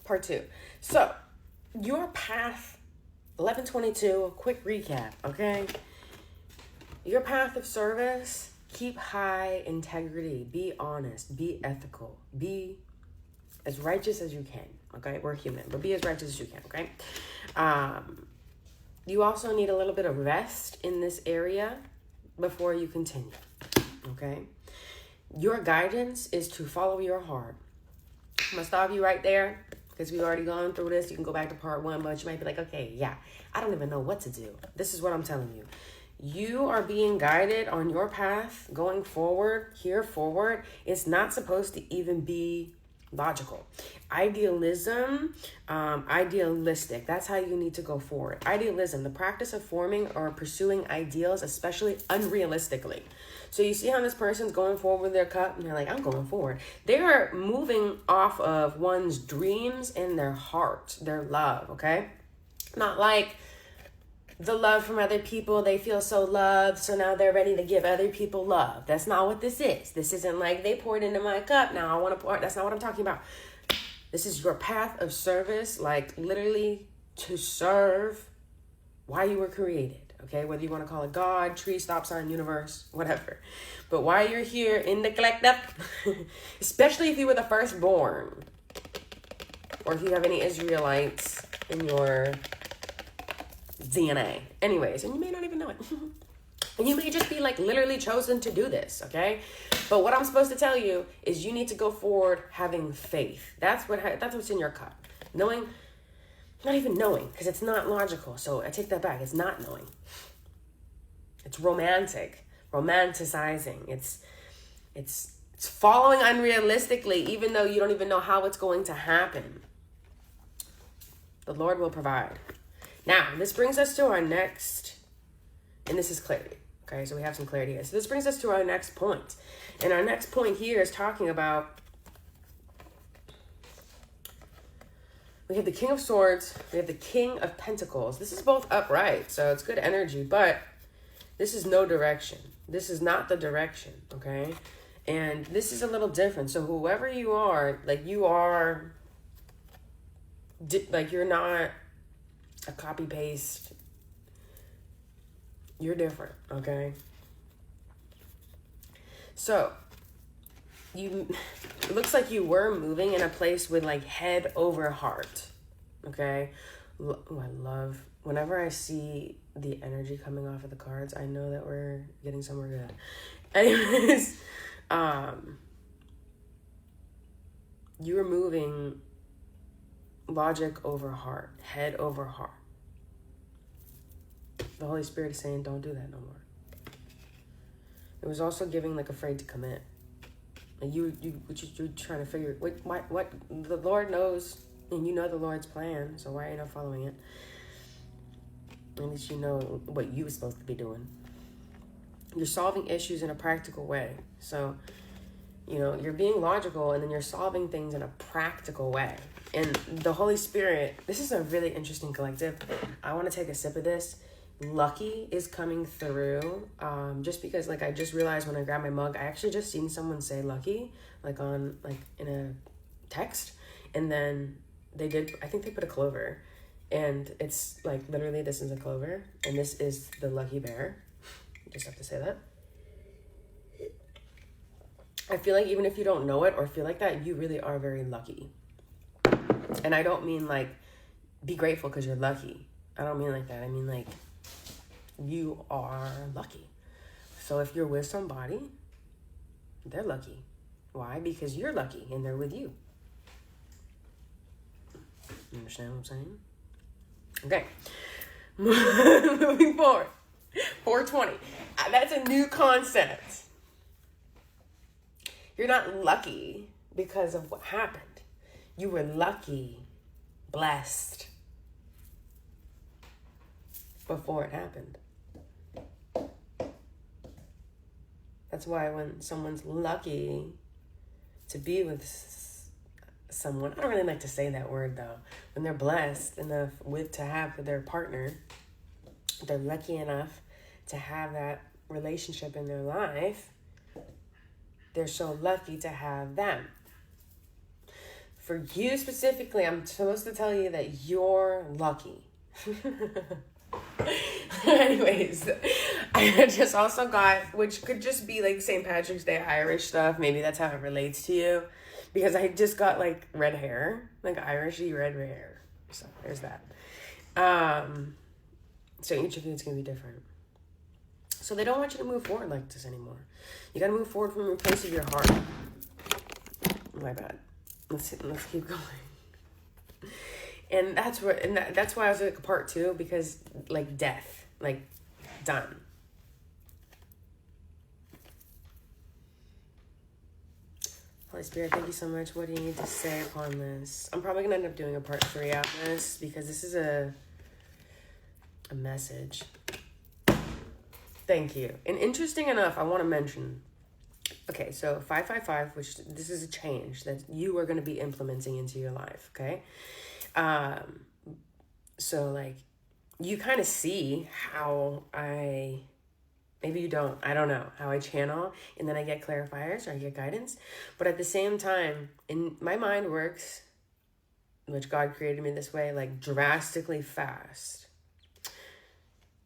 Part 2. So, your path, 1122, quick recap, okay? Your path of service, keep high integrity, be honest, be ethical, be as righteous as you can, okay? We're human, but be as righteous as you can, okay? You also need a little bit of rest in this area before you continue, okay? Your guidance is to follow your heart. I'm going to stop you right there because we've already gone through this. You can go back to part 1, but you might be like, okay, yeah, I don't even know what to do. This is what I'm telling you. You are being guided on your path going forward, here forward. It's not supposed to even be logical. Idealism, idealistic. That's how you need to go forward. Idealism, the practice of forming or pursuing ideals, especially unrealistically. So you see how this person's going forward with their cup and they're like, I'm going forward. They are moving off of one's dreams and their heart, their love, okay? Not like the love from other people. They feel so loved, so now they're ready to give other people love. That's not what this is. This isn't like they poured into my cup, now I want to pour. That's not what I'm talking about. This is your path of service, like literally to serve why you were created, okay? Whether you want to call it God, tree, stop sign, universe, whatever. But why you're here in the collective, especially if you were the firstborn, or if you have any Israelites in your DNA. Anyways, and you may not even know it. And you may just be like literally chosen to do this, okay? But what I'm supposed to tell you is you need to go forward having faith. That's what's in your cup. Knowing, not even knowing, because it's not logical. So I take that back. It's not knowing. It's romantic, romanticizing. It's following unrealistically, even though you don't even know how it's going to happen. The Lord will provide. Now, this brings us to our next, and this is clarity, okay? So we have some clarity here. So this brings us to our next point. And our next point here is talking about, we have the King of Swords, we have the King of Pentacles. This is both upright, so it's good energy, but this is no direction. This is not the direction, okay? And this is a little different. So whoever you are, like you're not a copy paste. You're different, okay? So it looks like you were moving in a place with like head over heart, okay? Ooh, I love, whenever I see the energy coming off of the cards, I know that we're getting somewhere good. Anyways, you were moving logic over heart, head over heart. The Holy Spirit is saying, don't do that no more. It was also giving like afraid to commit. And you're trying to figure what the Lord knows, and you know the Lord's plan. So why are you not following it? At least you know what you were supposed to be doing. You're solving issues in a practical way. So, you're being logical, and then you're solving things in a practical way. And the Holy Spirit, this is a really interesting collective. I want to take a sip of this. Lucky is coming through, just because I just realized when I grabbed my mug, I actually just seen someone say lucky, in a text, and then I think they put a clover, and it's literally this is a clover, and this is the lucky bear. I just have to say that. I feel like even if you don't know it or feel like that, you really are very lucky. And I don't mean be grateful because you're lucky. I don't mean like that. I mean you are lucky. So if you're with somebody, they're lucky. Why? Because you're lucky and they're with you. You understand what I'm saying? Okay. Moving forward. 420. That's a new concept. You're not lucky because of what happened. You were lucky, blessed before it happened. That's why when someone's lucky to be with someone, I don't really like to say that word though, when they're blessed enough to have their partner, they're lucky enough to have that relationship in their life, they're so lucky to have them. for you specifically, I'm supposed to tell you that you're lucky. Anyways, I just also got, which could just be like St. Patrick's Day Irish stuff. Maybe that's how it relates to you. Because I just got like red hair, like Irishy red hair. So there's that. So each of you is going to be different. So they don't want you to move forward like this anymore. You got to move forward from a place of your heart. My bad. Let's keep going. And that's what, that's why I was like part 2, because like death, like done. Holy Spirit, thank you so much. What do you need to say upon this? I'm probably gonna end up doing a part 3 on this, because this is a message. Thank you. And interesting enough, I want to mention, okay, so 555, which this is a change that you are going to be implementing into your life, okay? So like, you kind of see how maybe you don't, I don't know, how I channel, and then I get clarifiers or I get guidance. But at the same time, in my mind works, which God created me this way, like drastically fast.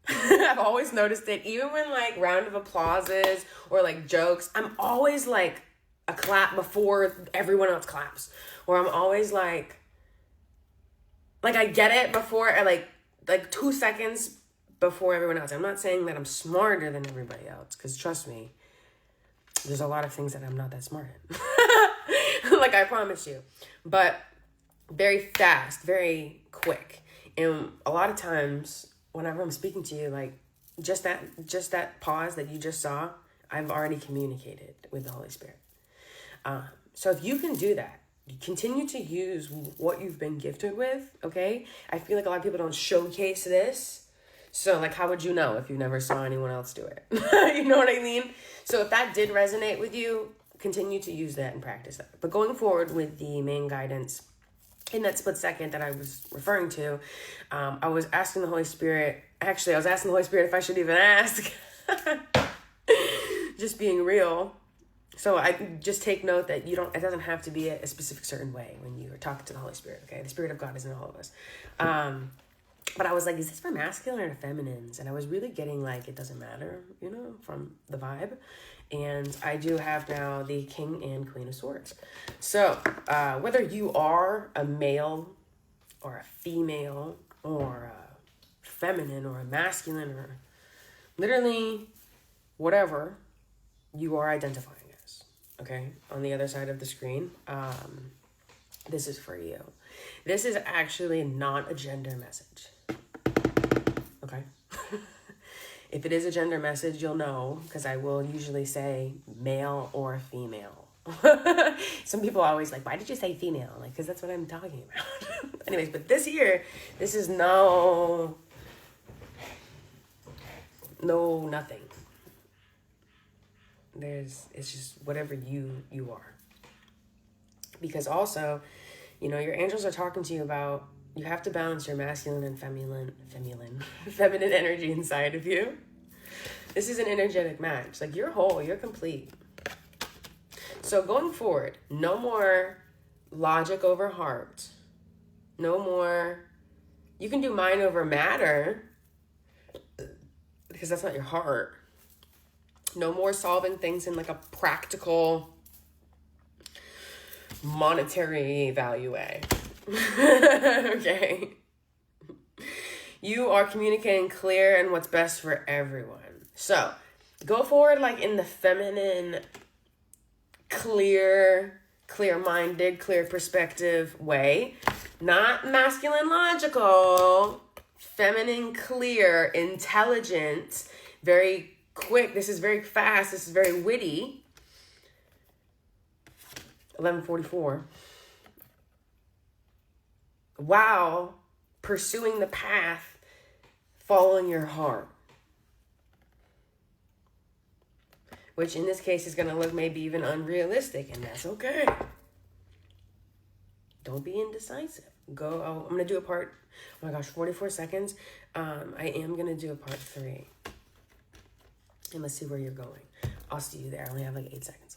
I've always noticed it, even when like round of applauses or like jokes, I'm always like a clap before everyone else claps. Or I'm always like I get it before, like 2 seconds before everyone else. I'm not saying that I'm smarter than everybody else, because trust me, there's a lot of things that I'm not that smart at. Like, I promise you. But very fast, very quick. And a lot of times, whenever I'm speaking to you, like, just that pause that you just saw, I've already communicated with the Holy Spirit. So if you can do that, you continue to use what you've been gifted with, okay? I feel like a lot of people don't showcase this. So, like, how would you know if you never saw anyone else do it? You know what I mean? So if that did resonate with you, continue to use that and practice that. But going forward with the main guidance, in that split second that I was referring to, I was asking the Holy Spirit, actually, I was asking the Holy Spirit if I should even ask. Just being real. So I just take note that it doesn't have to be a specific certain way when you are talking to the Holy Spirit, okay? The Spirit of God is in all of us. But I was like, is this for masculine or feminines? And I was really getting like, it doesn't matter, from the vibe. And I do have now the King and Queen of Swords. So whether you are a male or a female or a feminine or a masculine or literally whatever you are identifying as, okay, on the other side of the screen, this is for you. This is actually not a gender message, okay? If it is a gender message, you'll know, because I will usually say male or female. Some people are always like, why did you say female? Like, because that's what I'm talking about. Anyways, but this is no nothing. It's just whatever you are. Because also, your angels are talking to you about, you have to balance your masculine and feminine energy inside of you. This is an energetic match. Like, you're whole, you're complete. So going forward, no more logic over heart. No more, you can do mind over matter, because that's not your heart. No more solving things in like a practical, monetary value way. Okay. You are communicating clear and what's best for everyone. So go forward like in the feminine, clear-minded, clear perspective way. Not masculine logical. Feminine, clear, intelligent, very quick. This is very fast. This is very witty. 11:44. Wow. Pursuing the path, following your heart. Which in this case is going to look maybe even unrealistic, and that's okay. Don't be indecisive. I'm going to do a part, oh my gosh, 44 seconds. I am going to do a part 3. And let's see where you're going. I'll see you there. I only have like 8 seconds.